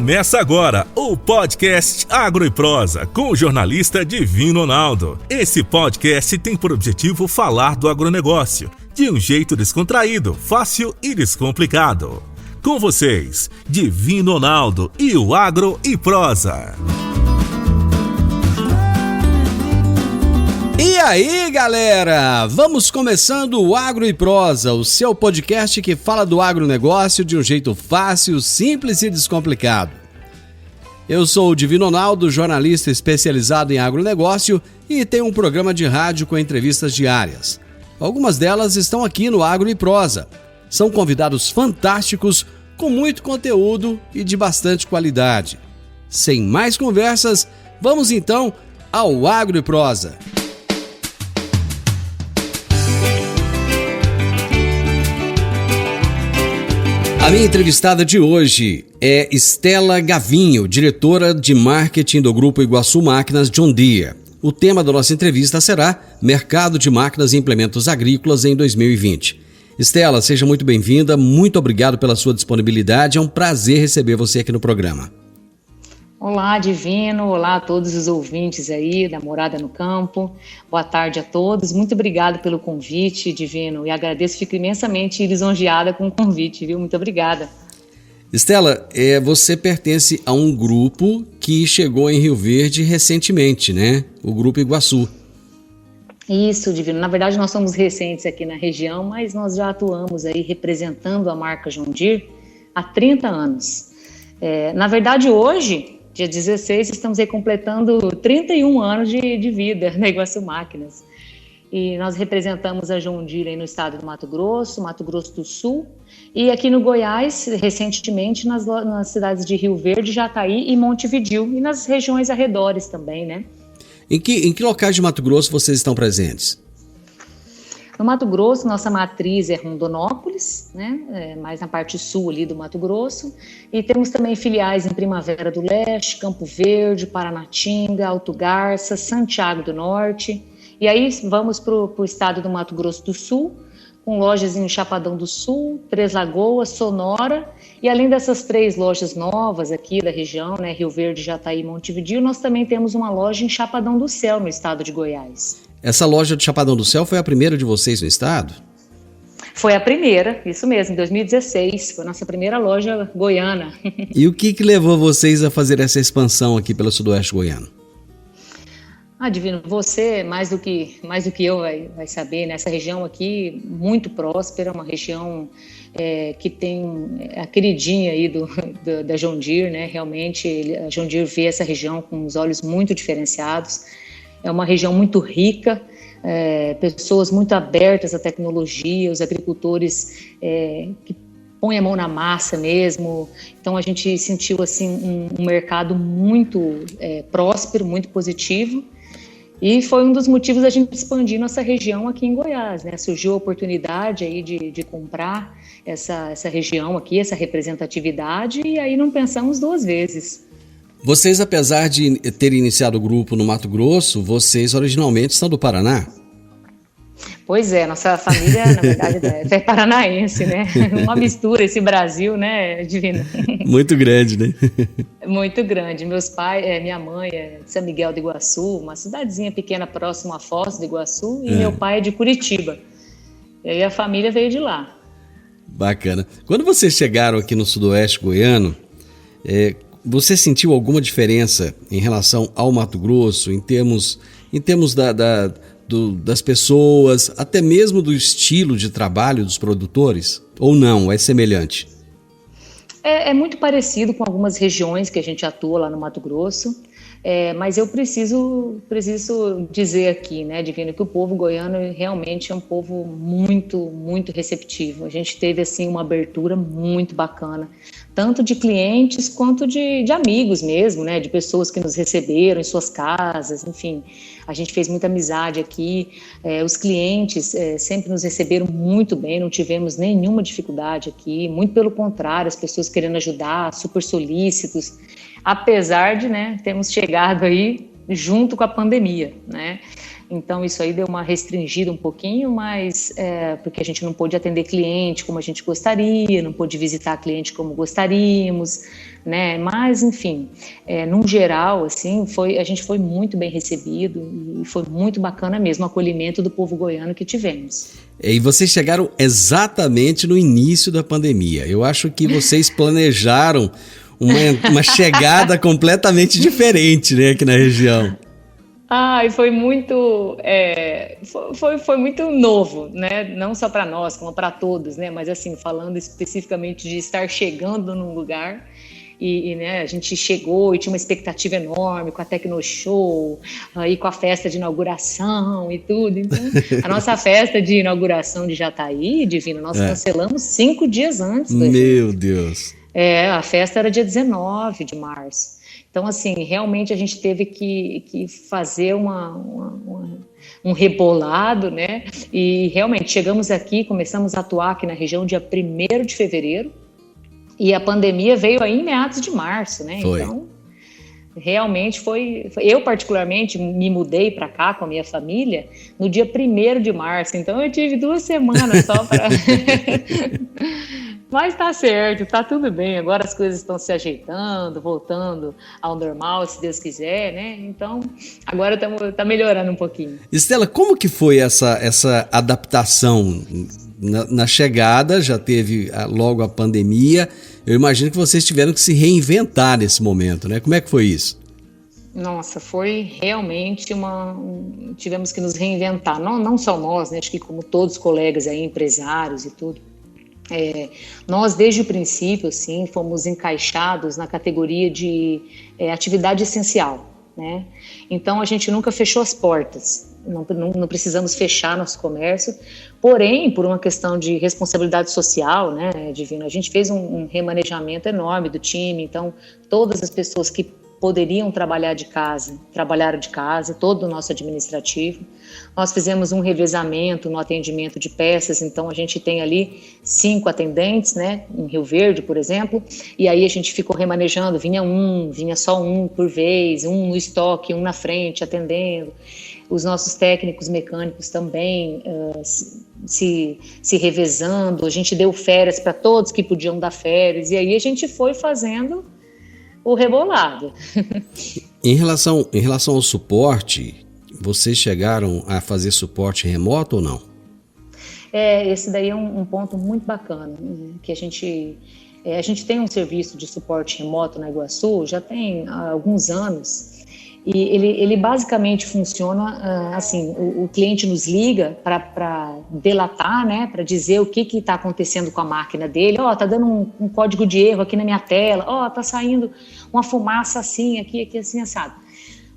Começa agora o podcast Agro e Prosa com o jornalista Divino Ronaldo. Esse podcast tem por objetivo falar do agronegócio de um jeito descontraído, fácil e descomplicado. Com vocês, Divino Ronaldo e o Agro e Prosa. E aí, galera? Vamos começando o Agro e Prosa, o seu podcast que fala do agronegócio de um jeito fácil, simples e descomplicado. Eu sou o Divino Ronaldo, jornalista especializado em agronegócio e tenho um programa de rádio com entrevistas diárias. Algumas delas estão aqui no Agro e Prosa. São convidados fantásticos, com muito conteúdo e de bastante qualidade. Sem mais conversas, vamos então ao Agro e Prosa. A minha entrevistada de hoje é Estela Gavinho, diretora de marketing do Grupo Iguaçu Máquinas John Deere. O tema da nossa entrevista será Mercado de Máquinas e Implementos Agrícolas em 2020. Estela, seja muito bem-vinda, muito obrigado pela sua disponibilidade, é um prazer receber você aqui no programa. Olá, Divino, olá a todos os ouvintes aí da Morada no Campo, boa tarde a todos, muito obrigado pelo convite, Divino, e agradeço, fico imensamente lisonjeada com o convite, viu? Muito obrigada. Estela, você pertence a um grupo que chegou em Rio Verde recentemente, né? O Grupo Iguaçu. Isso, Divino, na verdade nós somos recentes aqui na região, mas nós já atuamos aí representando a marca John Deere há 30 anos. Na verdade hoje, dia 16, estamos aí completando 31 anos de vida na Iguaçu Máquinas. E nós representamos a John Deere aí no estado do Mato Grosso do Sul, e aqui no Goiás, recentemente, nas cidades de Rio Verde, Jataí e Montevidéu, e nas regiões arredores também, né? Em que locais de Mato Grosso vocês estão presentes? No Mato Grosso, nossa matriz é Rondonópolis, né? Mais na parte sul ali do Mato Grosso. E temos também filiais em Primavera do Leste, Campo Verde, Paranatinga, Alto Garça, Santiago do Norte. E aí vamos para o estado do Mato Grosso do Sul, com lojas em Chapadão do Sul, Três Lagoas, Sonora. E além dessas 3 lojas novas aqui da região, né, Rio Verde, Jataí e Montevidéu, nós também temos uma loja em Chapadão do Céu, no estado de Goiás. Essa loja de Chapadão do Céu foi a primeira de vocês no estado? Foi a primeira, isso mesmo, em 2016, foi a nossa primeira loja goiana. E o que levou vocês a fazer essa expansão aqui pelo sudoeste goiano? Divino, você, mais do que eu, vai saber, né? Essa região aqui, muito próspera, uma região que tem a queridinha aí da John Deere, né? Realmente, a John Deere vê essa região com os olhos muito diferenciados. É uma região muito rica, pessoas muito abertas à tecnologia, os agricultores que põem a mão na massa mesmo. Então, a gente sentiu assim, um mercado muito próspero, muito positivo. E foi um dos motivos da gente expandir nossa região aqui em Goiás, né? Surgiu a oportunidade aí de comprar essa região aqui, essa representatividade, e aí não pensamos 2 vezes. Vocês, apesar de terem iniciado o grupo no Mato Grosso, vocês originalmente são do Paraná? Pois é, nossa família, na verdade, é paranaense, né? Uma mistura, esse Brasil, né, Divino? Muito grande, né? Muito grande. Meus pais, minha mãe é de São Miguel do Iguaçu, uma cidadezinha pequena próxima a Foz do Iguaçu, e meu pai é de Curitiba. E aí a família veio de lá. Bacana. Quando vocês chegaram aqui no sudoeste goiano, você sentiu alguma diferença em relação ao Mato Grosso, em termos das pessoas, até mesmo do estilo de trabalho dos produtores? Ou não, é semelhante? É muito parecido com algumas regiões que a gente atua lá no Mato Grosso, mas eu preciso dizer aqui, né, Divino, que o povo goiano realmente é um povo muito, muito receptivo. A gente teve assim, uma abertura muito bacana, tanto de clientes quanto de amigos mesmo, né, de pessoas que nos receberam em suas casas, enfim. A gente fez muita amizade aqui, os clientes sempre nos receberam muito bem, não tivemos nenhuma dificuldade aqui, muito pelo contrário, as pessoas querendo ajudar, super solícitos, apesar de, né, termos chegado aí junto com a pandemia, né? Então, isso aí deu uma restringida um pouquinho, mas porque a gente não pôde atender cliente como a gente gostaria, não pôde visitar cliente como gostaríamos, né? Mas, enfim, num geral, assim, a gente foi muito bem recebido e foi muito bacana mesmo o acolhimento do povo goiano que tivemos. E vocês chegaram exatamente no início da pandemia. Eu acho que vocês planejaram uma chegada completamente diferente, né, aqui na região. E foi muito, foi muito novo, né? Não só para nós, como para todos, né? Mas assim, falando especificamente de estar chegando num lugar né, a gente chegou e tinha uma expectativa enorme com a Tecnoshow, aí com a festa de inauguração e tudo. Então, a nossa festa de inauguração de Jataí, Divino, nós cancelamos 5 dias antes do evento. Meu Deus! A festa era dia 19 de março. Então, assim, realmente a gente teve que fazer um rebolado, né? E realmente chegamos aqui, começamos a atuar aqui na região dia 1º de fevereiro e a pandemia veio aí em meados de março, né? Foi. Então, realmente foi... Eu, particularmente, me mudei para cá com a minha família no dia 1º de março. Então, eu tive 2 semanas só para... Mas tá certo, tá tudo bem. Agora as coisas estão se ajeitando, voltando ao normal, se Deus quiser, né? Então, agora tá melhorando um pouquinho. Estela, como que foi essa adaptação? Na chegada, já teve logo a pandemia. Eu imagino que vocês tiveram que se reinventar nesse momento, né? Como é que foi isso? Nossa, foi realmente tivemos que nos reinventar. Não só nós, né? Acho que como todos os colegas aí, empresários e tudo. Nós, desde o princípio, assim, fomos encaixados na categoria de atividade essencial, né? Então, a gente nunca fechou as portas, não precisamos fechar nosso comércio, porém, por uma questão de responsabilidade social, né, Divino, a gente fez um remanejamento enorme do time, então, todas as pessoas que poderiam trabalharam de casa, todo o nosso administrativo. Nós fizemos um revezamento no atendimento de peças, então a gente tem ali 5 atendentes, né, em Rio Verde, por exemplo, e aí a gente ficou remanejando, vinha só um por vez, um no estoque, um na frente, atendendo. Os nossos técnicos mecânicos também se revezando, a gente deu férias para todos que podiam dar férias, e aí a gente foi fazendo o rebolado. Em relação ao suporte, vocês chegaram a fazer suporte remoto ou não? Esse daí é um ponto muito bacana, que a gente tem um serviço de suporte remoto na Iguaçu, já tem alguns anos, e ele basicamente funciona assim, o cliente nos liga para delatar, né, para dizer o que está acontecendo com a máquina dele. Tá dando um código de erro aqui na minha tela, tá saindo uma fumaça assim, aqui assim, assado.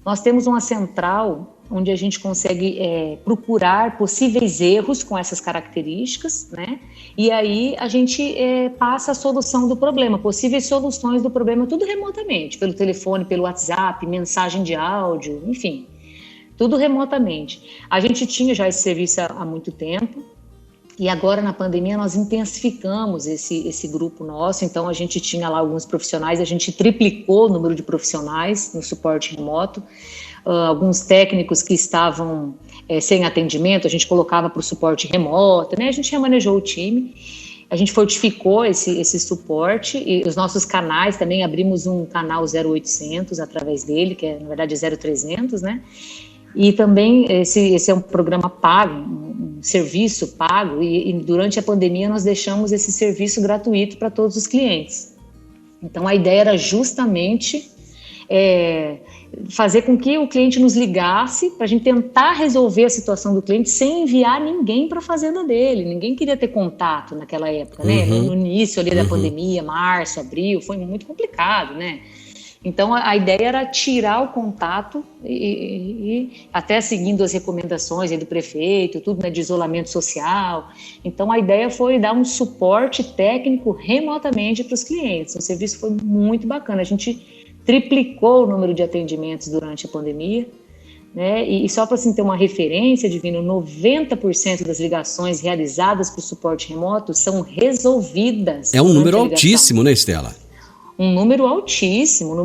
Nós temos uma central onde a gente consegue procurar possíveis erros com essas características, né? E aí a gente passa a solução do problema, possíveis soluções do problema, tudo remotamente, pelo telefone, pelo WhatsApp, mensagem de áudio, enfim, tudo remotamente. A gente tinha já esse serviço há muito tempo, e agora na pandemia nós intensificamos esse grupo nosso, então a gente tinha lá alguns profissionais, a gente triplicou o número de profissionais no suporte remoto, alguns técnicos que estavam sem atendimento, a gente colocava para o suporte remoto, né? A gente remanejou o time, a gente fortificou esse suporte e os nossos canais também, abrimos um canal 0800 através dele, que é na verdade 0300, né? E também esse é um programa pago, um serviço pago, e durante a pandemia nós deixamos esse serviço gratuito para todos os clientes. Então a ideia era justamente fazer com que o cliente nos ligasse para a gente tentar resolver a situação do cliente sem enviar ninguém para a fazenda dele. Ninguém queria ter contato naquela época, né? No início ali da pandemia, março, abril, foi muito complicado, né? Então, a ideia era tirar o contato e até seguindo as recomendações aí do prefeito, tudo, né, de isolamento social. Então, a ideia foi dar um suporte técnico remotamente para os clientes. O serviço foi muito bacana. A gente triplicou o número de atendimentos durante a pandemia, né? E só para assim, ter uma referência, Divino, 90% das ligações realizadas para o suporte remoto são resolvidas. É um número altíssimo, né, Estela? um número altíssimo.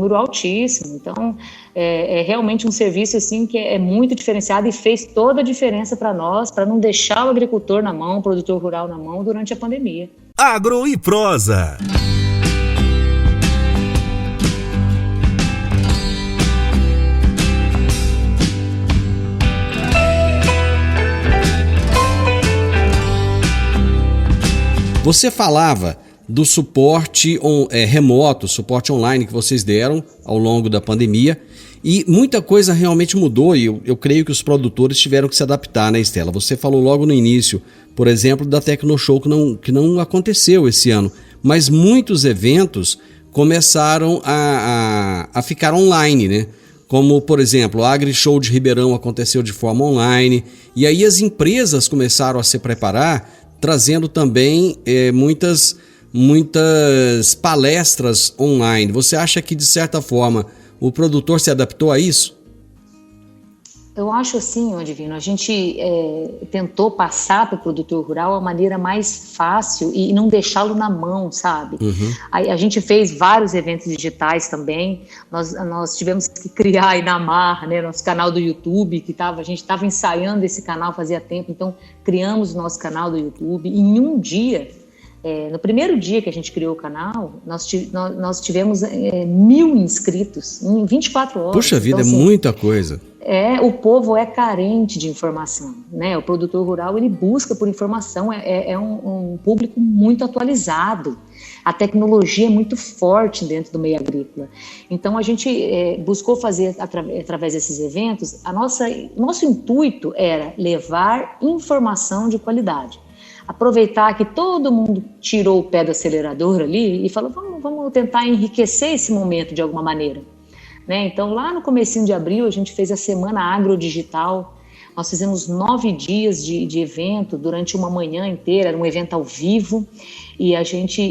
Então, é realmente um serviço assim que é muito diferenciado e fez toda a diferença para nós, para não deixar o agricultor na mão, o produtor rural na mão durante a pandemia. Agro e Prosa. Você falava do suporte remoto, suporte online que vocês deram ao longo da pandemia, e muita coisa realmente mudou, e eu creio que os produtores tiveram que se adaptar, né, Estela? Você falou logo no início, por exemplo, da Tecnoshow, que não aconteceu esse ano, mas muitos eventos começaram a ficar online, né? Como, por exemplo, a AgriShow de Ribeirão aconteceu de forma online, e aí as empresas começaram a se preparar, trazendo também muitas palestras online. Você acha que, de certa forma, o produtor se adaptou a isso? Eu acho assim, Divino, a gente tentou passar para o produtor rural a maneira mais fácil e não deixá-lo na mão, sabe? Uhum. A gente fez vários eventos digitais também, nós tivemos que criar aí na marra, né, nosso canal do YouTube, a gente estava ensaiando esse canal fazia tempo, então criamos o nosso canal do YouTube, e em um dia, no primeiro dia que a gente criou o canal, nós tivemos 1.000 inscritos em 24 horas. Puxa vida, então, assim, é muita coisa. O povo é carente de informação, né? O produtor rural, ele busca por informação, é um público muito atualizado. A tecnologia é muito forte dentro do meio agrícola. Então, a gente buscou fazer, através desses eventos, nosso intuito era levar informação de qualidade. Aproveitar que todo mundo tirou o pé do acelerador ali e falou, vamos tentar enriquecer esse momento de alguma maneira. Né? Então, lá no comecinho de abril, a gente fez a Semana Agrodigital. Nós fizemos 9 dias de evento durante uma manhã inteira, era um evento ao vivo, e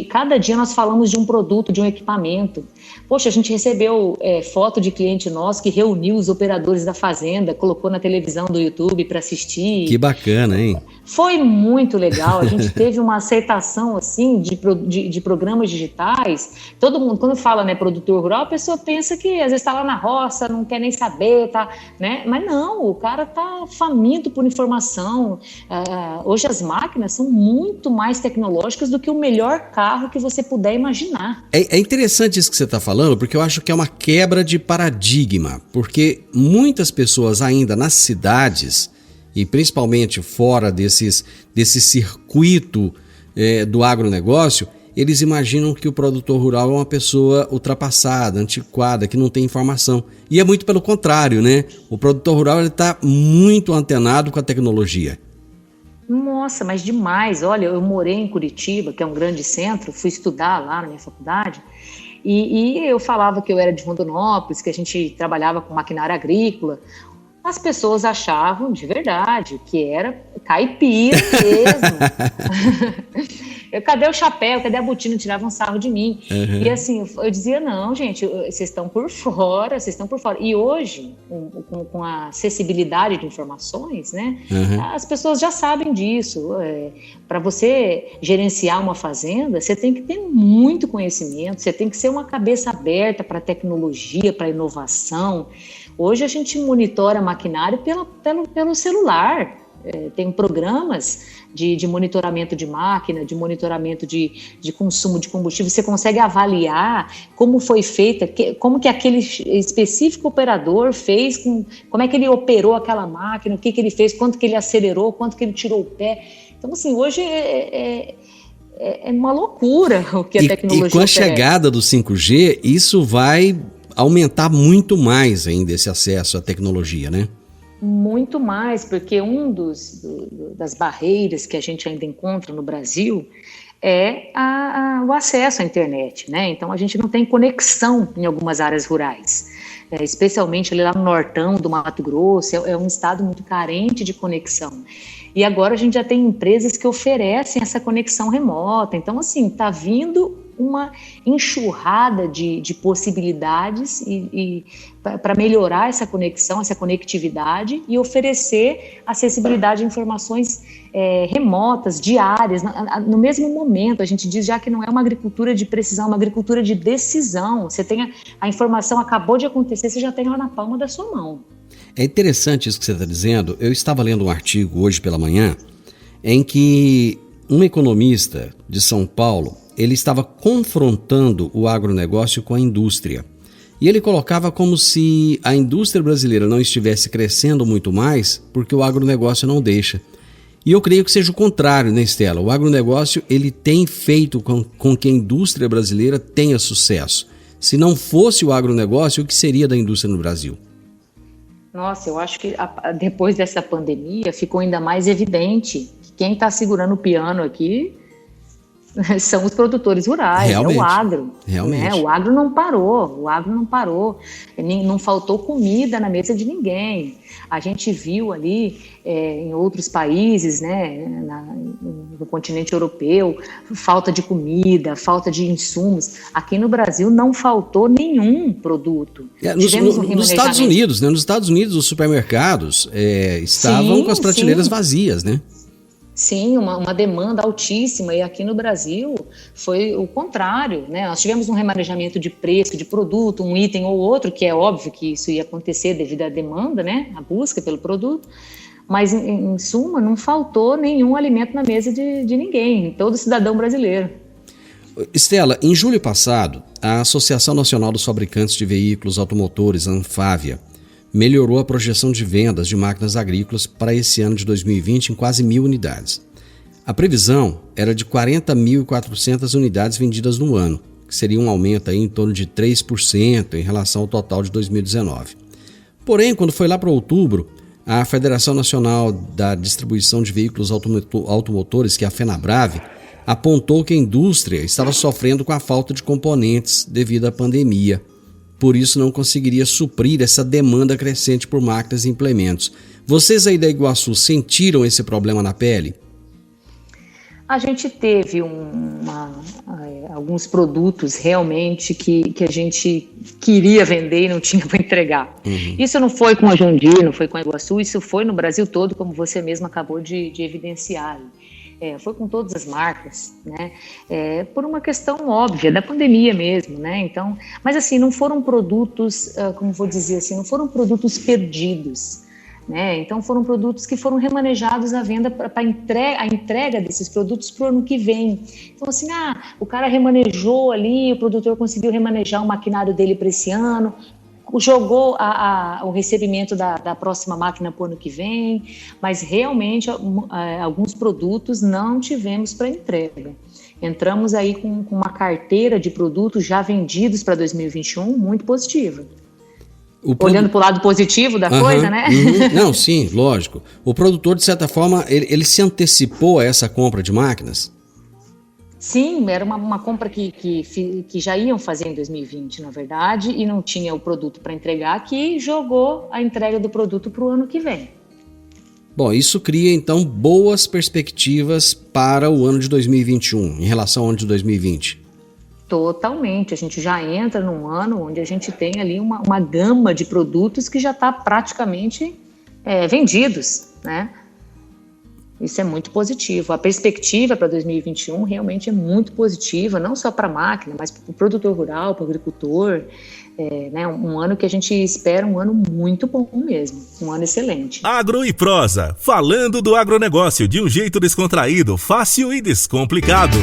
cada dia nós falamos de um produto, de um equipamento. Poxa, a gente recebeu foto de cliente nosso que reuniu os operadores da fazenda, colocou na televisão do YouTube para assistir. Que bacana, hein? Foi muito legal, a gente teve uma aceitação assim de programas digitais. Todo mundo, quando fala, né, produtor rural, a pessoa pensa que às vezes está lá na roça, não quer nem saber, tá, né? Mas não, o cara está faminto por informação. Hoje as máquinas são muito mais tecnológicas do que o melhor carro que você puder imaginar. É interessante isso que você está falando, porque eu acho que é uma quebra de paradigma, porque muitas pessoas ainda nas cidades, e principalmente fora desse circuito do agronegócio, eles imaginam que o produtor rural é uma pessoa ultrapassada, antiquada, que não tem informação. E é muito pelo contrário, né? O produtor rural está muito antenado com a tecnologia. Nossa, mas demais. Olha, eu morei em Curitiba, que é um grande centro, fui estudar lá na minha faculdade, e eu falava que eu era de Rondonópolis, que a gente trabalhava com maquinária agrícola. As pessoas achavam, de verdade, que era caipira mesmo. Cadê o chapéu, cadê a botina? Tiravam sarro de mim. Uhum. E assim, eu dizia, não, gente, vocês estão por fora. E hoje, com a acessibilidade de informações, né, as pessoas já sabem disso. Para você gerenciar uma fazenda, você tem que ter muito conhecimento, você tem que ser uma cabeça aberta para a tecnologia, para a inovação. Hoje a gente monitora maquinário pelo celular. Tem programas de monitoramento de máquina, de monitoramento de consumo de combustível. Você consegue avaliar como foi feita, como que aquele específico operador fez, como é que ele operou aquela máquina, o que ele fez, quanto que ele acelerou, quanto que ele tirou o pé. Então, assim, hoje é uma loucura o que a tecnologia oferece. E com a chegada do 5G, isso vai aumentar muito mais ainda esse acesso à tecnologia, né? Muito mais, porque das barreiras que a gente ainda encontra no Brasil é o acesso à internet, né? Então a gente não tem conexão em algumas áreas rurais, especialmente ali lá no nortão do Mato Grosso, é um estado muito carente de conexão. E agora a gente já tem empresas que oferecem essa conexão remota. Então, assim, está vindo uma enxurrada de possibilidades e para melhorar essa conexão, essa conectividade e oferecer acessibilidade a informações remotas, diárias, no mesmo momento. A gente diz já que não é uma agricultura de precisão, é uma agricultura de decisão. Você tem a informação, acabou de acontecer, você já tem ela na palma da sua mão. É interessante isso que você está dizendo. Eu estava lendo um artigo hoje pela manhã em que um economista de São Paulo, ele estava confrontando o agronegócio com a indústria. E ele colocava como se a indústria brasileira não estivesse crescendo muito mais porque o agronegócio não deixa. E eu creio que seja o contrário, né, Estela? O agronegócio ele tem feito com que a indústria brasileira tenha sucesso. Se não fosse o agronegócio, o que seria da indústria no Brasil? Nossa, eu acho que depois dessa pandemia ficou ainda mais evidente que quem está segurando o piano aqui são os produtores rurais, realmente, é o agro. Realmente. Né? O agro não parou, não faltou comida na mesa de ninguém. A gente viu ali em outros países, né, no continente europeu, falta de comida, falta de insumos. Aqui no Brasil não faltou nenhum produto. Nos Estados Unidos, né? Nos Estados Unidos os supermercados estavam com as prateleiras vazias, né? Sim, uma demanda altíssima, e aqui no Brasil foi o contrário, né? Nós tivemos um remanejamento de preço, de produto, um item ou outro, que é óbvio que isso ia acontecer devido à demanda, né? A busca pelo produto, mas em suma não faltou nenhum alimento na mesa de ninguém, todo cidadão brasileiro. Estela, em julho passado, a Associação Nacional dos Fabricantes de Veículos Automotores, a Anfávia, melhorou a projeção de vendas de máquinas agrícolas para esse ano de 2020 em quase 1.000 unidades. A previsão era de 40.400 unidades vendidas no ano, que seria um aumento aí em torno de 3% em relação ao total de 2019. Porém, quando foi lá para outubro, a Federação Nacional da Distribuição de Veículos Automotores, que é a FenaBrave, apontou que a indústria estava sofrendo com a falta de componentes devido à pandemia. Por isso não conseguiria suprir essa demanda crescente por máquinas e implementos. Vocês aí da Iguaçu sentiram esse problema na pele? A gente teve alguns produtos realmente que a gente queria vender e não tinha para entregar. Uhum. Isso não foi com a John Deere, não foi com a Iguaçu, isso foi no Brasil todo, como você mesmo acabou de evidenciar. Foi com todas as marcas, né? Por uma questão óbvia da pandemia mesmo, né? Então, mas assim, não foram produtos, como vou dizer assim, não foram produtos perdidos, né? Então foram produtos que foram remanejados à venda para a entrega desses produtos para o ano que vem. Então assim, o cara remanejou ali, o produtor conseguiu remanejar o maquinário dele para esse ano, jogou o recebimento da próxima máquina para o ano que vem, mas realmente alguns produtos não tivemos para entrega. Entramos aí com uma carteira de produtos já vendidos para 2021 muito positiva. Olhando para o lado positivo da coisa, né? Não, sim, lógico. O produtor, de certa forma, ele se antecipou a essa compra de máquinas? Sim, era uma compra que já iam fazer em 2020, na verdade, e não tinha o produto para entregar, que jogou a entrega do produto para o ano que vem. Bom, isso cria, então, boas perspectivas para o ano de 2021, em relação ao ano de 2020. Totalmente. A gente já entra num ano onde a gente tem ali uma gama de produtos que já está praticamente vendidos, né? Isso é muito positivo. A perspectiva para 2021 realmente é muito positiva, não só para a máquina, mas para o produtor rural, para o agricultor. Né? Um ano que a gente espera um ano muito bom mesmo, um ano excelente. Agro e Prosa, falando do agronegócio de um jeito descontraído, fácil e descomplicado.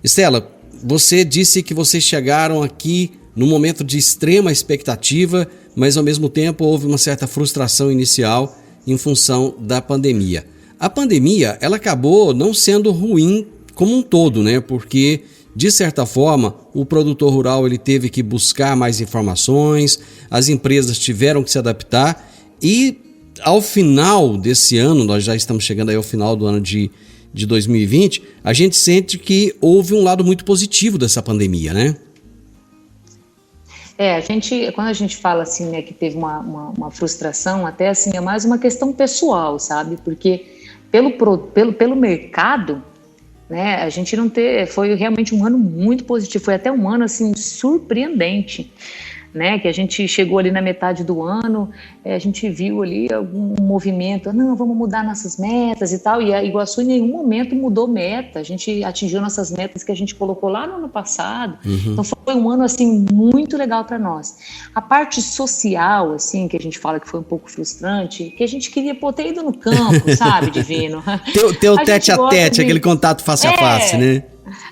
Estela, você disse que vocês chegaram aqui num momento de extrema expectativa, mas ao mesmo tempo houve uma certa frustração inicial em função da pandemia. A pandemia, ela acabou não sendo ruim como um todo, né? Porque, de certa forma, o produtor rural ele teve que buscar mais informações, as empresas tiveram que se adaptar e, ao final desse ano, nós já estamos chegando aí ao final do ano de 2020, a gente sente que houve um lado muito positivo dessa pandemia, né? Quando a gente fala assim, né, que teve uma frustração, até assim, é mais uma questão pessoal, sabe? Porque pelo mercado, né, a gente não foi realmente um ano muito positivo, foi até um ano assim surpreendente, né, que a gente chegou ali na metade do ano, a gente viu ali algum movimento, não, vamos mudar nossas metas e tal, e a Iguaçu em nenhum momento mudou meta, a gente atingiu nossas metas que a gente colocou lá no ano passado, então foi um ano, assim, muito legal para nós. A parte social, assim, que a gente fala que foi um pouco frustrante, que a gente queria ter ido no campo, sabe, Divino? Ter o tete a tete, aquele contato face a face, né?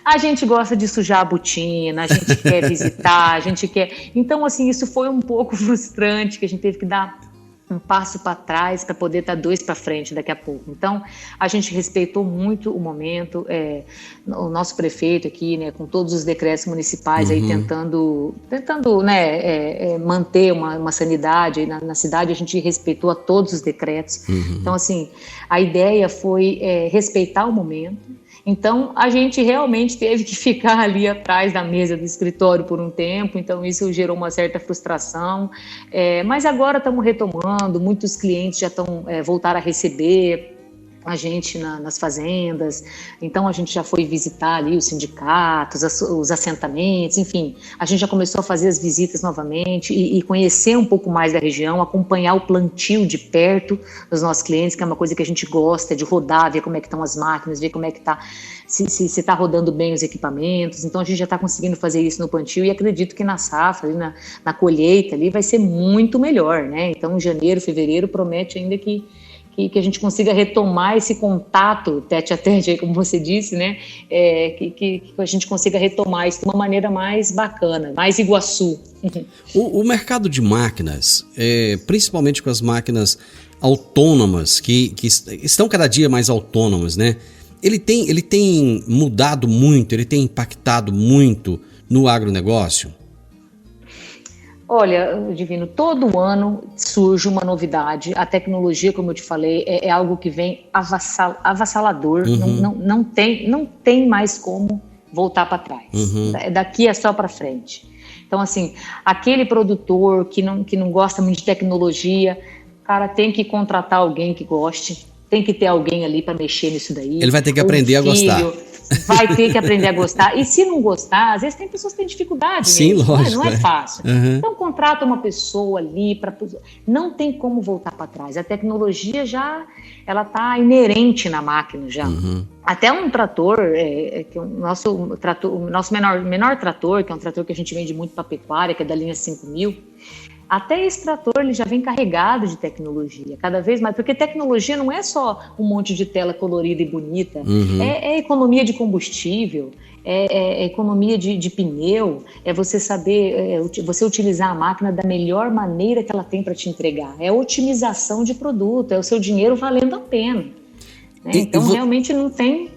A gente gosta de sujar a botina, a gente quer visitar, a gente quer... Então, assim, isso foi um pouco frustrante, que a gente teve que dar um passo para trás para poder dar 2 para frente daqui a pouco. Então, a gente respeitou muito o momento, o nosso prefeito aqui, né, com todos os decretos municipais aí tentando né, manter uma sanidade aí na cidade, a gente respeitou a todos os decretos. Então, assim, a ideia foi respeitar o momento. Então, a gente realmente teve que ficar ali atrás da mesa do escritório por um tempo, então isso gerou uma certa frustração, mas agora estamos retomando, muitos clientes já voltaram a receber a gente nas fazendas, então a gente já foi visitar ali os sindicatos, os assentamentos, enfim, a gente já começou a fazer as visitas novamente e conhecer um pouco mais da região, acompanhar o plantio de perto dos nossos clientes, que é uma coisa que a gente gosta de rodar, ver como é que estão as máquinas, ver como é que está, se está rodando bem os equipamentos, então a gente já está conseguindo fazer isso no plantio e acredito que na safra, ali na colheita ali vai ser muito melhor, né? Então janeiro, fevereiro promete ainda que a gente consiga retomar esse contato tete a tete, aí, como você disse, né? Que a gente consiga retomar isso de uma maneira mais bacana, mais Iguaçu. O mercado de máquinas, principalmente com as máquinas autônomas, que estão cada dia mais autônomas, né? Ele tem mudado muito, ele tem impactado muito no agronegócio? Olha, Divino, todo ano surge uma novidade. A tecnologia, como eu te falei, é algo que vem avassalador. Não tem mais como voltar para trás. Daqui é só para frente. Então, assim, aquele produtor que não gosta muito de tecnologia, cara, tem que contratar alguém que goste. Tem que ter alguém ali para mexer nisso daí. Ele vai ter que aprender a gostar. Vai ter que aprender a gostar. E se não gostar, às vezes tem pessoas que têm dificuldade. Sim, mesmo, lógico. Não é fácil. Então contrata uma pessoa ali, não tem como voltar para trás. A tecnologia ela está inerente na máquina já. Até um trator, que o nosso menor trator, que é um trator que a gente vende muito para pecuária, que é da linha 5000, até esse trator ele já vem carregado de tecnologia, cada vez mais, porque tecnologia não é só um monte de tela colorida e bonita, é economia de combustível, é economia de pneu, é você saber, você utilizar a máquina da melhor maneira que ela tem para te entregar, é otimização de produto, é o seu dinheiro valendo a pena, né? Então realmente não tem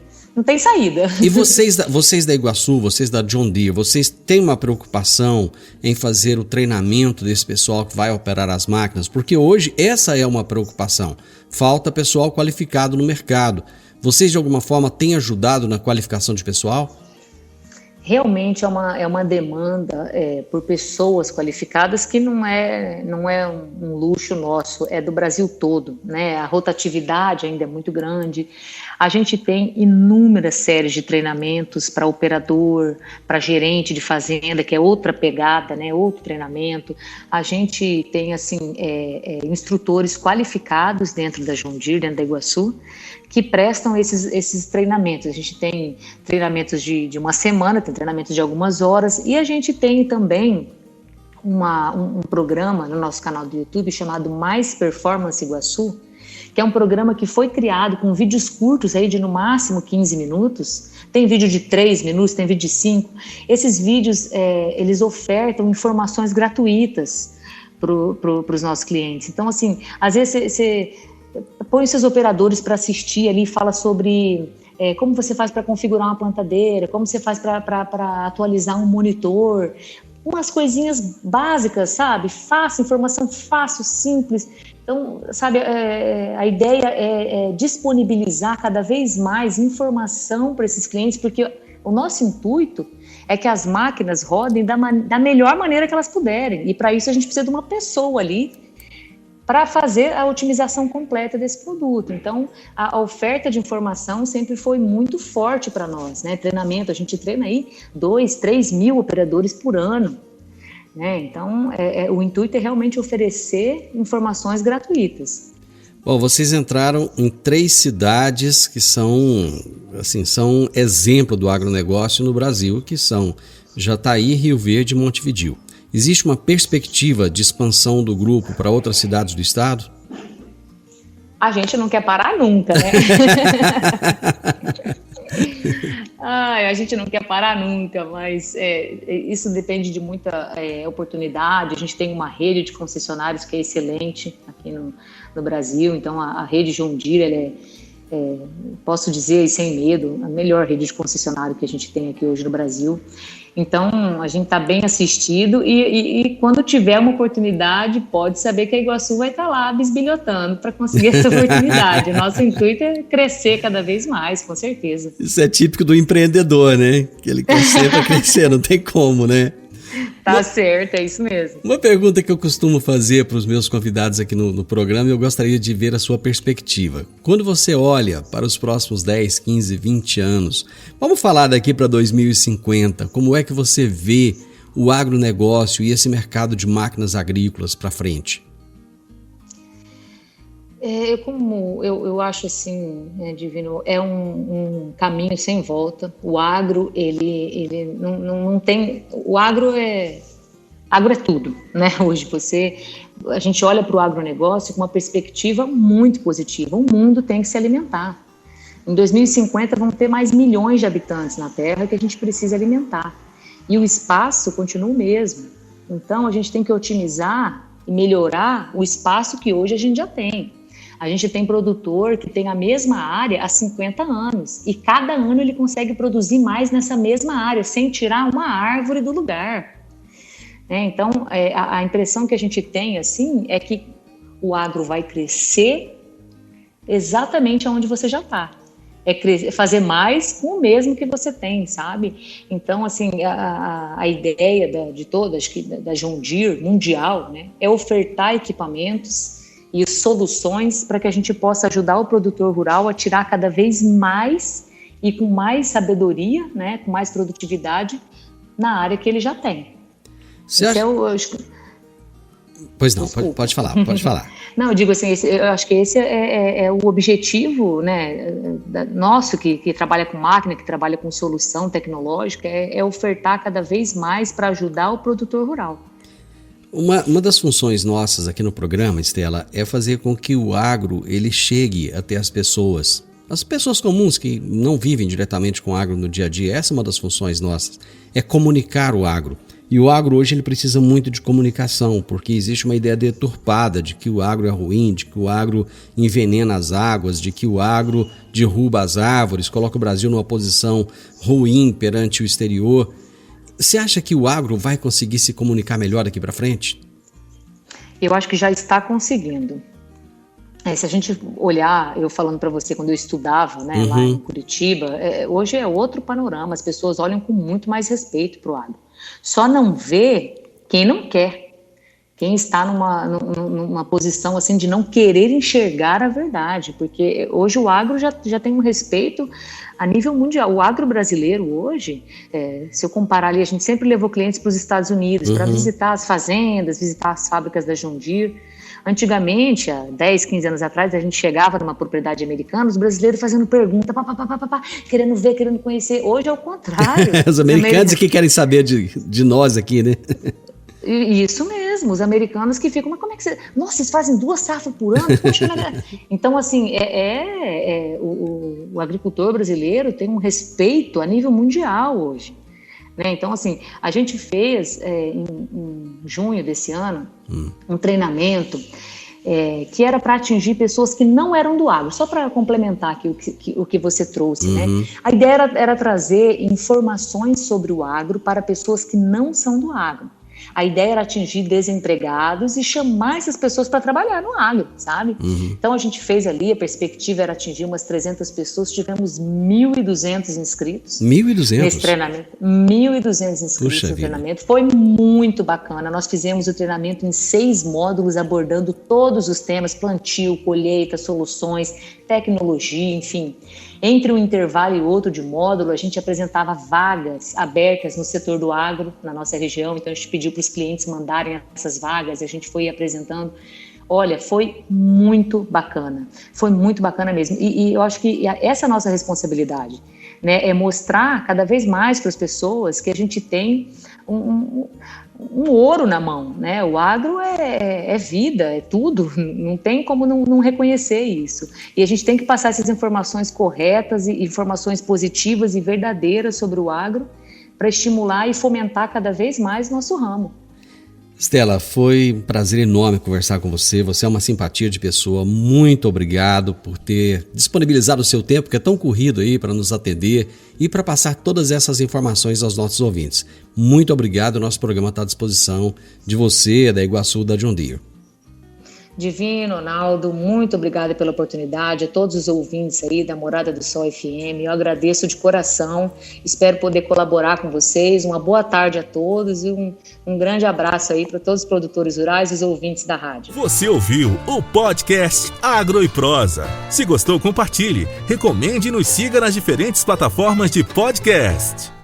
saída. E vocês da Iguaçu, vocês da John Deere, vocês têm uma preocupação em fazer o treinamento desse pessoal que vai operar as máquinas? Porque hoje essa é uma preocupação. Falta pessoal qualificado no mercado. Vocês de alguma forma têm ajudado na qualificação de pessoal? Realmente é uma demanda por pessoas qualificadas que não é um luxo nosso, é do Brasil todo, né? A rotatividade ainda é muito grande. A gente tem inúmeras séries de treinamentos para operador, para gerente de fazenda, que é outra pegada, né? Outro treinamento. A gente tem assim, instrutores qualificados dentro da John Deere, dentro da Iguaçu, que prestam esses treinamentos. A gente tem treinamentos de uma semana, tem treinamentos de algumas horas, e a gente tem também um programa no nosso canal do YouTube chamado Mais Performance Iguaçu, que é um programa que foi criado com vídeos curtos aí de no máximo 15 minutos, tem vídeo de 3 minutos, tem vídeo de 5. Esses vídeos, eles ofertam informações gratuitas para os nossos clientes. Então, assim, às vezes você põe seus operadores para assistir ali, fala sobre como você faz para configurar uma plantadeira, como você faz para atualizar um monitor, umas coisinhas básicas, sabe? Fácil, informação fácil, simples. Então, sabe, a ideia é disponibilizar cada vez mais informação para esses clientes, porque o nosso intuito é que as máquinas rodem da melhor maneira que elas puderem. E para isso a gente precisa de uma pessoa ali para fazer a otimização completa desse produto. Então, a oferta de informação sempre foi muito forte para nós, né? Treinamento, a gente treina aí 2-3 mil operadores por ano, né? Então, o intuito é realmente oferecer informações gratuitas. Bom, vocês entraram em 3 cidades que são exemplo do agronegócio no Brasil, que são Jataí, Rio Verde e Montevidéu. Existe uma perspectiva de expansão do grupo para outras cidades do estado? A gente não quer parar nunca, né? A gente não quer parar nunca, mas isso depende de muita oportunidade. A gente tem uma rede de concessionários que é excelente aqui no Brasil. Então, a rede John Deere, posso dizer sem medo, a melhor rede de concessionário que a gente tem aqui hoje no Brasil. Então, a gente está bem assistido e quando tiver uma oportunidade, pode saber que a Iguaçu vai estar lá bisbilhotando para conseguir essa oportunidade. Nosso intuito é crescer cada vez mais, com certeza. Isso é típico do empreendedor, né? Que ele quer sempre crescer, não tem como, né? Tá certo, é isso mesmo. Uma pergunta que eu costumo fazer para os meus convidados aqui no programa, eu gostaria de ver a sua perspectiva. Quando você olha para os próximos 10, 15, 20 anos, vamos falar daqui para 2050, como é que você vê o agronegócio e esse mercado de máquinas agrícolas para frente? Eu acho assim, Divino, é um caminho sem volta. O agro, ele não tem... O agro é tudo, né? Hoje a gente olha para o agronegócio com uma perspectiva muito positiva. O mundo tem que se alimentar. Em 2050 vão ter mais milhões de habitantes na Terra que a gente precisa alimentar. E o espaço continua o mesmo. Então a gente tem que otimizar e melhorar o espaço que hoje a gente já tem. A gente tem produtor que tem a mesma área há 50 anos e cada ano ele consegue produzir mais nessa mesma área, sem tirar uma árvore do lugar. Então, a impressão que a gente tem assim, é que o agro vai crescer exatamente onde você já está. É fazer mais com o mesmo que você tem, sabe? Então, assim, a ideia de todas, da John Deere mundial, né, é ofertar equipamentos e soluções para que a gente possa ajudar o produtor rural a tirar cada vez mais e com mais sabedoria, né, com mais produtividade na área que ele já tem. Você acha... Pois não, pode falar. Não, eu digo assim, eu acho que esse é o objetivo, né, nosso que trabalha com máquina, que trabalha com solução tecnológica, é ofertar cada vez mais para ajudar o produtor rural. Uma das funções nossas aqui no programa, Estela, é fazer com que o agro ele chegue até as pessoas comuns que não vivem diretamente com o agro no dia a dia. Essa é uma das funções nossas, é comunicar o agro. E o agro hoje ele precisa muito de comunicação, porque existe uma ideia deturpada de que o agro é ruim, de que o agro envenena as águas, de que o agro derruba as árvores, coloca o Brasil numa posição ruim perante o exterior. Você acha que o agro vai conseguir se comunicar melhor daqui para frente? Eu acho que já está conseguindo. Se a gente olhar, eu falando para você quando eu estudava, né, lá em Curitiba, hoje é outro panorama, as pessoas olham com muito mais respeito para o agro. Só não vê quem não quer, quem está numa posição assim de não querer enxergar a verdade, porque hoje o agro já tem um respeito a nível mundial. O agro brasileiro hoje, se eu comparar ali, a gente sempre levou clientes para os Estados Unidos para visitar as fazendas, visitar as fábricas da John Deere. Antigamente, há 10, 15 anos atrás, a gente chegava numa propriedade americana, os brasileiros fazendo pergunta, querendo ver, querendo conhecer. Hoje é o contrário. Os americanos que querem saber de nós aqui, né? Isso mesmo, os americanos que ficam, mas como é que você... Nossa, vocês fazem 2 safras por ano? Poxa, então, assim, o agricultor brasileiro tem um respeito a nível mundial hoje. Né? Então, assim, a gente fez em junho desse ano um treinamento que era para atingir pessoas que não eram do agro, só para complementar aqui o que você trouxe. Né? A ideia era trazer informações sobre o agro para pessoas que não são do agro. A ideia era atingir desempregados e chamar essas pessoas para trabalhar no agro, sabe? Então a gente fez ali, a perspectiva era atingir umas 300 pessoas, tivemos 1.200 inscritos. 1.200? Nesse treinamento. 1.200 inscritos no treinamento. Foi muito bacana. Nós fizemos o treinamento em 6 módulos, abordando todos os temas: plantio, colheita, soluções, tecnologia, enfim. Entre um intervalo e outro de módulo, a gente apresentava vagas abertas no setor do agro, na nossa região. Então, a gente pediu para os clientes mandarem essas vagas e a gente foi apresentando. Olha, foi muito bacana mesmo. E eu acho que essa é a nossa responsabilidade, né? É mostrar cada vez mais para as pessoas que a gente tem um ouro na mão, né? O agro é vida, é tudo, não tem como não reconhecer isso. E a gente tem que passar essas informações corretas e informações positivas e verdadeiras sobre o agro para estimular e fomentar cada vez mais nosso ramo. Stella, foi um prazer enorme conversar com você. Você é uma simpatia de pessoa. Muito obrigado por ter disponibilizado o seu tempo, que é tão corrido aí, para nos atender e para passar todas essas informações aos nossos ouvintes. Muito obrigado. O nosso programa está à disposição de você, da Iguaçu, da John Deere. Divino, Naldo, muito obrigada pela oportunidade, a todos os ouvintes aí da Morada do Sol FM, eu agradeço de coração, espero poder colaborar com vocês, uma boa tarde a todos e um grande abraço aí para todos os produtores rurais e os ouvintes da rádio. Você ouviu o podcast Agro e Prosa. Se gostou, compartilhe, recomende e nos siga nas diferentes plataformas de podcast.